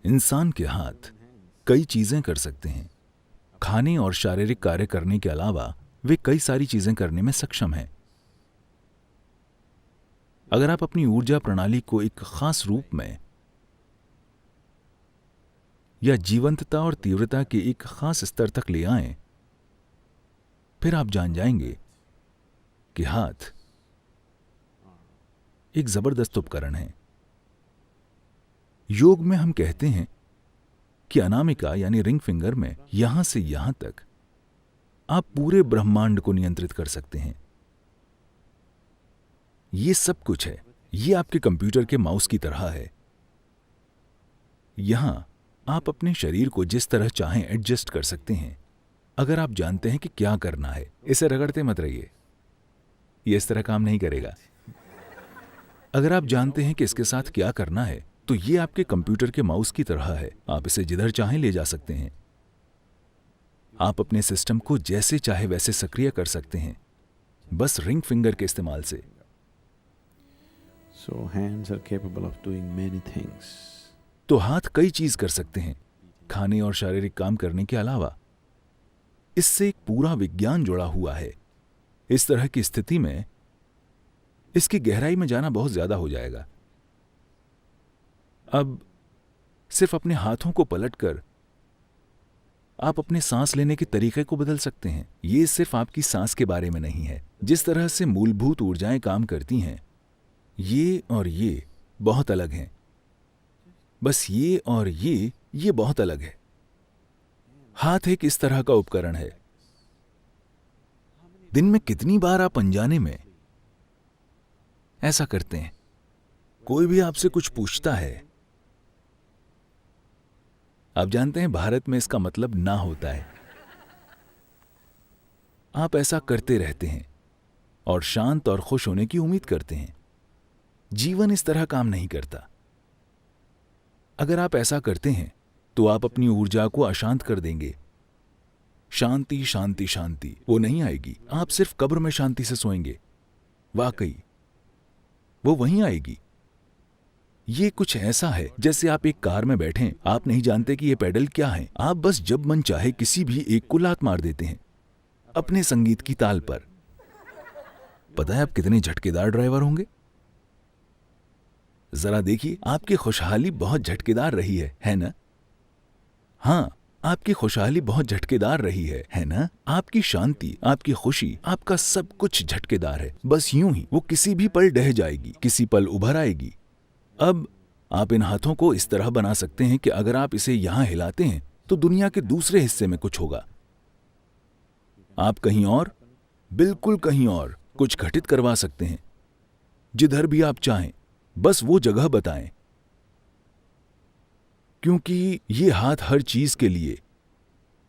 इंसान के हाथ कई चीजें कर सकते हैं। खाने और शारीरिक कार्य करने के अलावा वे कई सारी चीजें करने में सक्षम हैं। अगर आप अपनी ऊर्जा प्रणाली को एक खास रूप में या जीवंतता और तीव्रता के एक खास स्तर तक ले आएं, फिर आप जान जाएंगे कि हाथ एक जबरदस्त उपकरण है। योग में हम कहते हैं कि अनामिका यानी रिंग फिंगर में यहां से यहां तक आप पूरे ब्रह्मांड को नियंत्रित कर सकते हैं। ये सब कुछ है। ये आपके कंप्यूटर के माउस की तरह है। यहां आप अपने शरीर को जिस तरह चाहें एडजस्ट कर सकते हैं, अगर आप जानते हैं कि क्या करना है। इसे रगड़ते मत रहिए, ये इस तरह काम नहीं करेगा। अगर आप जानते हैं कि इसके साथ क्या करना है, तो ये आपके कंप्यूटर के माउस की तरह है। आप इसे जिधर चाहें ले जा सकते हैं। आप अपने सिस्टम को जैसे चाहे वैसे सक्रिय कर सकते हैं, बस रिंग फिंगर के इस्तेमाल से। So hands are capable of doing many things. तो हाथ कई चीज कर सकते हैं खाने और शारीरिक काम करने के अलावा। इससे एक पूरा विज्ञान जुड़ा हुआ है। इस तरह की स्थिति में इसकी गहराई में जाना बहुत ज्यादा हो जाएगा। अब सिर्फ अपने हाथों को पलटकर आप अपने सांस लेने के तरीके को बदल सकते हैं। ये सिर्फ आपकी सांस के बारे में नहीं है। जिस तरह से मूलभूत ऊर्जाएं काम करती हैं, ये और ये बहुत अलग हैं। बस ये और ये बहुत अलग है। हाथ एक इस तरह का उपकरण है। दिन में कितनी बार आप अनजाने में ऐसा करते हैं? कोई भी आपसे कुछ पूछता है, आप जानते हैं भारत में इसका मतलब ना होता है। आप ऐसा करते रहते हैं और शांत और खुश होने की उम्मीद करते हैं। जीवन इस तरह काम नहीं करता। अगर आप ऐसा करते हैं तो आप अपनी ऊर्जा को अशांत कर देंगे। शांति शांति शांति वो नहीं आएगी। आप सिर्फ कब्र में शांति से सोएंगे। वाकई वो वहीं आएगी। ये कुछ ऐसा है जैसे आप एक कार में बैठें, आप नहीं जानते कि ये पेडल क्या है। आप बस जब मन चाहे किसी भी एक को लात मार देते हैं अपने संगीत की ताल पर। पता है आप कितने झटकेदार ड्राइवर होंगे? जरा देखिए, आपकी खुशहाली बहुत झटकेदार रही है ना? हाँ, आपकी खुशहाली बहुत झटकेदार रही है ना? आपकी शांति, आपकी खुशी, आपका सब कुछ झटकेदार है। बस यूं ही वो किसी भी पल ढह जाएगी, किसी पल उभर आएगी। अब आप इन हाथों को इस तरह बना सकते हैं कि अगर आप इसे यहां हिलाते हैं तो दुनिया के दूसरे हिस्से में कुछ होगा। आप कहीं और, बिल्कुल कहीं और कुछ घटित करवा सकते हैं। जिधर भी आप चाहें, बस वो जगह बताएं। क्योंकि ये हाथ हर चीज के लिए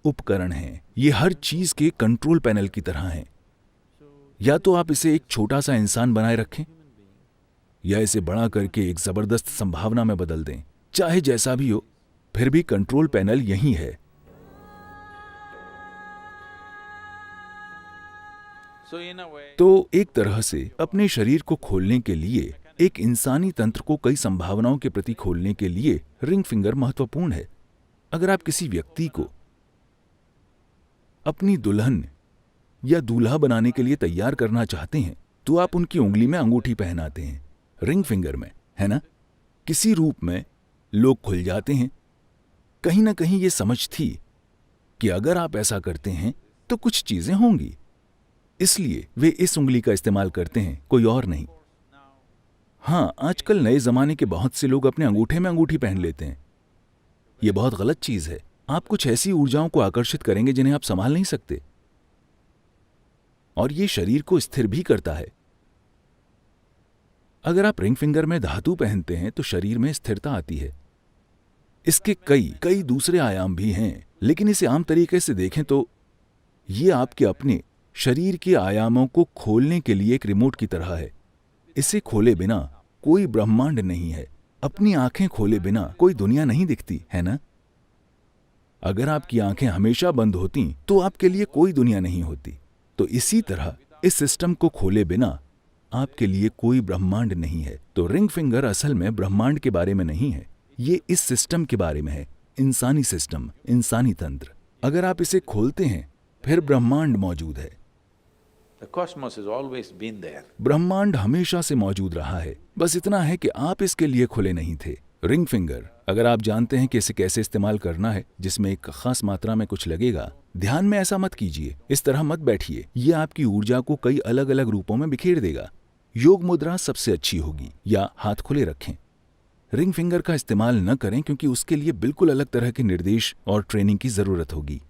उपकरण हैं। ये हर चीज के कंट्रोल पैनल की तरह हैं। या तो आप इसे एक छोटा सा इंसान बनाए रखें या इसे बड़ा करके एक जबरदस्त संभावना में बदल दें। चाहे जैसा भी हो, फिर भी कंट्रोल पैनल यही है। तो एक तरह से अपने शरीर को खोलने के लिए, एक इंसानी तंत्र को कई संभावनाओं के प्रति खोलने के लिए रिंग फिंगर महत्वपूर्ण है। अगर आप किसी व्यक्ति को अपनी दुल्हन या दूल्हा बनाने के लिए तैयार करना चाहते हैं तो आप उनकी उंगली में अंगूठी पहनाते हैं, रिंग फिंगर में, है ना? किसी रूप में लोग खुल जाते हैं। कहीं ना कहीं ये समझ थी कि अगर आप ऐसा करते हैं तो कुछ चीजें होंगी, इसलिए वे इस उंगली का इस्तेमाल करते हैं, कोई और नहीं। हाँ, आजकल नए जमाने के बहुत से लोग अपने अंगूठे में अंगूठी पहन लेते हैं। यह बहुत गलत चीज है। आप कुछ ऐसी ऊर्जाओं को आकर्षित करेंगे जिन्हें आप संभाल नहीं सकते, और ये शरीर को स्थिर भी करता है। अगर आप रिंग फिंगर में धातु पहनते हैं तो शरीर में स्थिरता आती है। इसके कई दूसरे आयाम भी हैं, लेकिन इसे आम तरीके से देखें तो ये आपके अपने शरीर के आयामों को खोलने के लिए एक रिमोट की तरह है। इसे खोले बिना कोई ब्रह्मांड नहीं है। अपनी आंखें खोले बिना कोई दुनिया नहीं दिखती, है ना? अगर आपकी आंखें हमेशा बंद होती तो आपके लिए कोई दुनिया नहीं होती। तो इसी तरह इस सिस्टम को खोले बिना आपके लिए कोई ब्रह्मांड नहीं है। तो रिंग फिंगर असल में ब्रह्मांड के बारे में नहीं है, ये इस सिस्टम के बारे में है, इंसानी सिस्टम, इंसानी तंत्र। अगर आप इसे खोलते हैं, फिर ब्रह्मांड मौजूद है। The cosmos has always been there. ब्रह्मांड हमेशा से मौजूद रहा है, बस इतना है कि आप इसके लिए खुले नहीं थे। रिंग फिंगर, अगर आप जानते हैं कि इसे कैसे इस्तेमाल करना है, जिसमें एक खास मात्रा में कुछ लगेगा, ध्यान में ऐसा मत कीजिए, इस तरह मत बैठिए। ये आपकी ऊर्जा को कई अलग अलग रूपों में बिखेर देगा। योग मुद्रा सबसे अच्छी होगी, या हाथ खुले रखें। रिंग फिंगर का इस्तेमाल न करें क्योंकि उसके लिए बिल्कुल अलग तरह के निर्देश और ट्रेनिंग की जरूरत होगी।